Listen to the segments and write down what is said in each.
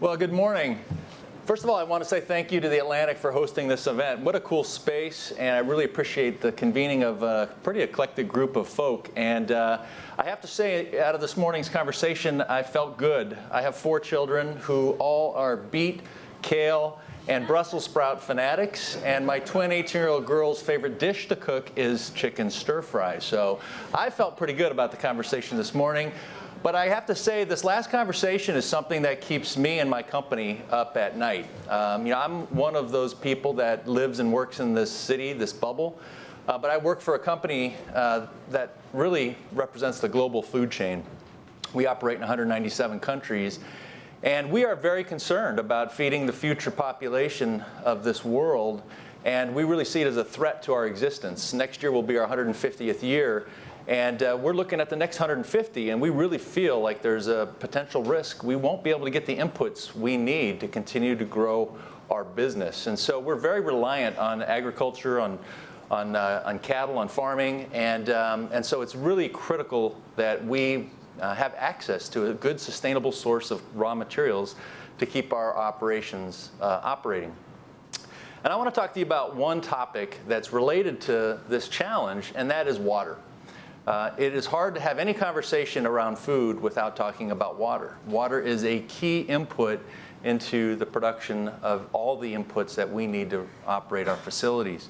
Well, good morning. First of all, I want to say thank you to the Atlantic for hosting this event. What a cool space, and I really appreciate the convening of a pretty eclectic group of folk. And I have to say, out of this morning's conversation, I felt good. I have 4 children who all are beet, kale, and Brussels sprout fanatics, and my twin 18-year-old girl's favorite dish to cook is chicken stir fry. So I felt pretty good about the conversation this morning. But I have to say, this last conversation is something that keeps me and my company up at night. I'm one of those people that lives and works in this city, this bubble. But I work for a company that really represents the global food chain. We operate in 197 countries. And we are very concerned about feeding the future population of this world. And we really see it as a threat to our existence. Next year will be our 150th year. And we're looking at the next 150, and we really feel like there's a potential risk we won't be able to get the inputs we need to continue to grow our business. And so we're very reliant on agriculture, on cattle, on farming, and so it's really critical that we have access to a good, sustainable source of raw materials to keep our operations operating. And I want to talk to you about one topic that's related to this challenge, and that is water. It is hard to have any conversation around food without talking about water. Water is a key input into the production of all the inputs that we need to operate our facilities.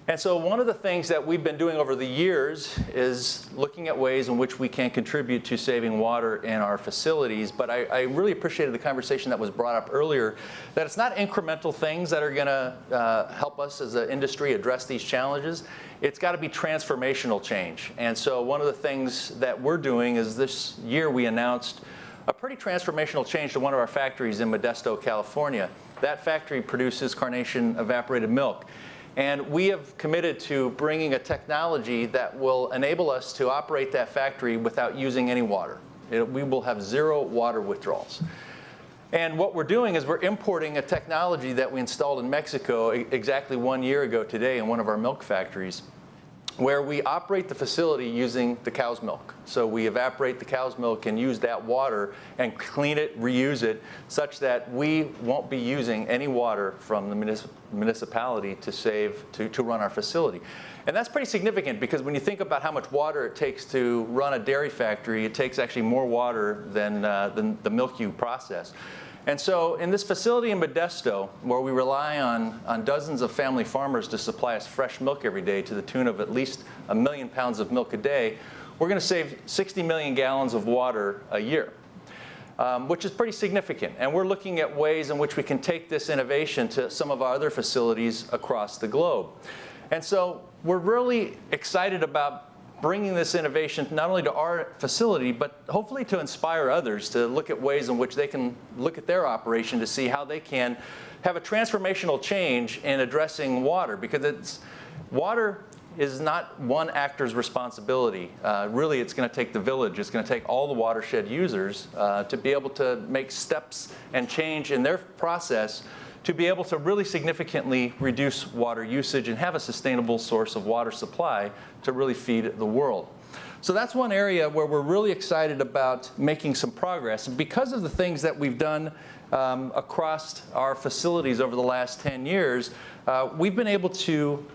And so one of the things that we've been doing over the years is looking at ways in which we can contribute to saving water in our facilities. But I really appreciated the conversation that was brought up earlier, that it's not incremental things that are going to help us as an industry address these challenges. It's got to be transformational change. And so one of the things that we're doing is this year we announced a pretty transformational change to one of our factories in Modesto, California. That factory produces Carnation evaporated milk. And we have committed to bringing a technology that will enable us to operate that factory without using any water. We will have 0 water withdrawals. And what we're doing is we're importing a technology that we installed in Mexico exactly 1 year ago today in one of our milk factories, where we operate the facility using the cow's milk. So we evaporate the cow's milk and use that water and clean it, reuse it, such that we won't be using any water from the municipality to run our facility. And that's pretty significant, because when you think about how much water it takes to run a dairy factory, it takes actually more water than the milk you process. And so in this facility in Modesto, where we rely on dozens of family farmers to supply us fresh milk every day to the tune of at least 1 million pounds of milk a day, we're going to save 60 million gallons of water a year, which is pretty significant. And we're looking at ways in which we can take this innovation to some of our other facilities across the globe. And so we're really excited about bringing this innovation not only to our facility, but hopefully to inspire others to look at ways in which they can look at their operation to see how they can have a transformational change in addressing water, because water is not one actor's responsibility. Really, it's going to take the village. It's going to take all the watershed users to be able to make steps and change in their process to be able to really significantly reduce water usage and have a sustainable source of water supply to really feed the world. So that's one area where we're really excited about making some progress. And because of the things that we've done across our facilities over the last 10 years, we've been able to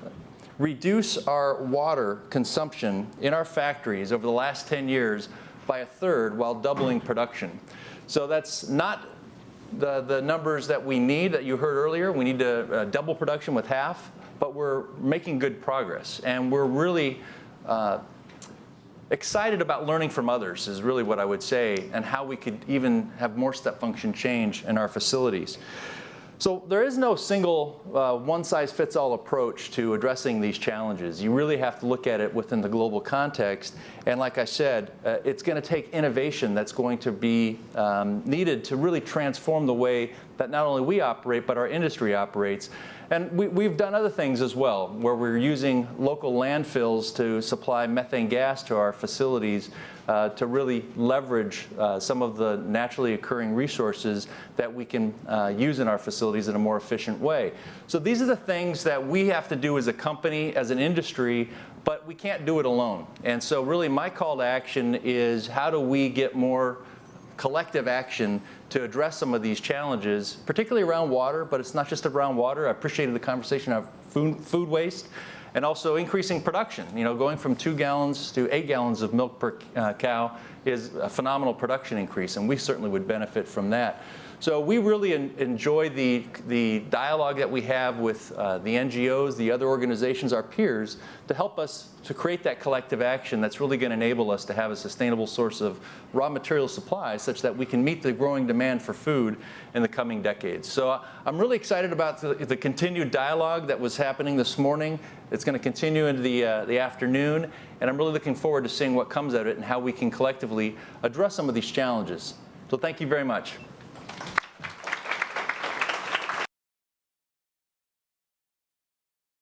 reduce our water consumption in our factories over the last 10 years by 1/3 while doubling production. So that's not the numbers that we need that you heard earlier. We need to double production with half, but we're making good progress. And we're really excited about learning from others is really what I would say, and how we could even have more step function change in our facilities. So there is no single one-size-fits-all approach to addressing these challenges. You really have to look at it within the global context. And like I said, it's going to take innovation that's going to be needed to really transform the way that not only we operate, but our industry operates. And we've done other things as well, where we're using local landfills to supply methane gas to our facilities to really leverage some of the naturally occurring resources that we can use in our facilities in a more efficient way. So these are the things that we have to do as a company, as an industry, but we can't do it alone. And so really my call to action is, how do we get more collective action to address some of these challenges, particularly around water, but it's not just around water. I appreciated the conversation of food waste and also increasing production. You know, going from 2 gallons to 8 gallons of milk per cow is a phenomenal production increase, and we certainly would benefit from that. So we really enjoy the dialogue that we have with the NGOs, the other organizations, our peers, to help us to create that collective action that's really going to enable us to have a sustainable source of raw material supplies such that we can meet the growing demand for food in the coming decades. So I'm really excited about the continued dialogue that was happening this morning. It's going to continue into the afternoon, and I'm really looking forward to seeing what comes out of it and how we can collectively address some of these challenges. So thank you very much.